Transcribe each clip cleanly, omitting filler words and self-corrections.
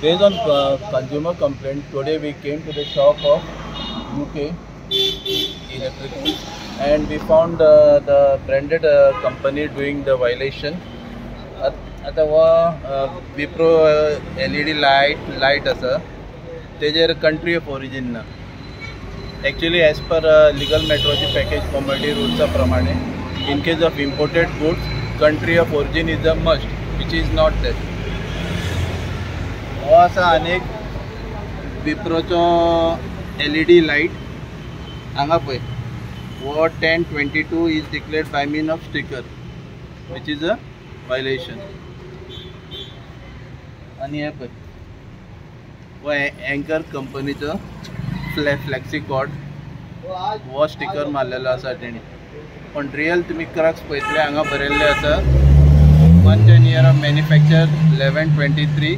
Based on consumer complaint, today we came to the shop of UK Electrical and we found the branded company doing the violation. आता Wipro LED light असा तेजेर country of origin ना. Actually as per legal मेट्रोची package commodity रूल्सा प्रमाणे in case of imported goods country of origin is a must which is not that. हो असा अनेक विप्रोचो LED light हांगा पळय वो 1022 is declared by mean of sticker which is a violation. आणि हे पळय वो एंकर कंपनीचो फ्लेक्सी कॉर्ड वो स्टिकर मारलेलो आसा तेणी. पण रियल तुम्ही क्रक्स पळयतले हांगा बरयल्ले आसा month end year of manufacture 1123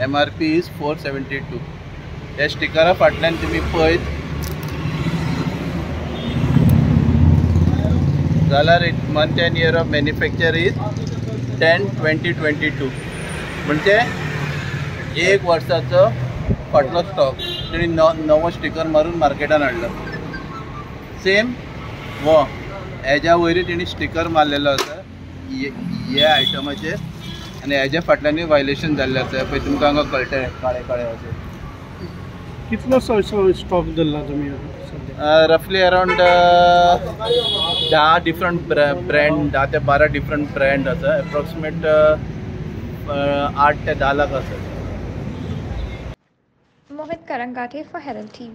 MRP is 472. हे स्टिकरा फाटल्यान तुम्ही पळयत जाल्यार month end year of manufacture is 10/20/22 म्हणजे 1 वर्साचो फाटलो स्टॉक तेणी नवो स्टिकर मारून मार्केटान हाडलो. सेम वो हेज्या वयरूय तेणी स्टिकर मारलेलो आसा हे आयटमाचेर आनी हेज्या फाटल्यानूय वायलेशन जाल्लें आसा. पळय तुमकां हांगा कळटा काळे काळे अशें. कितलो स्टॉक धरला तुमी रफली अराउंड 10 डिफरंट ब्रँड 10 ते 12 डिफरंट ब्रँड आसा. एप्रॉक्सिमेट 8 ते 10 लाख आसा. Mohit Karangate for Herald TV.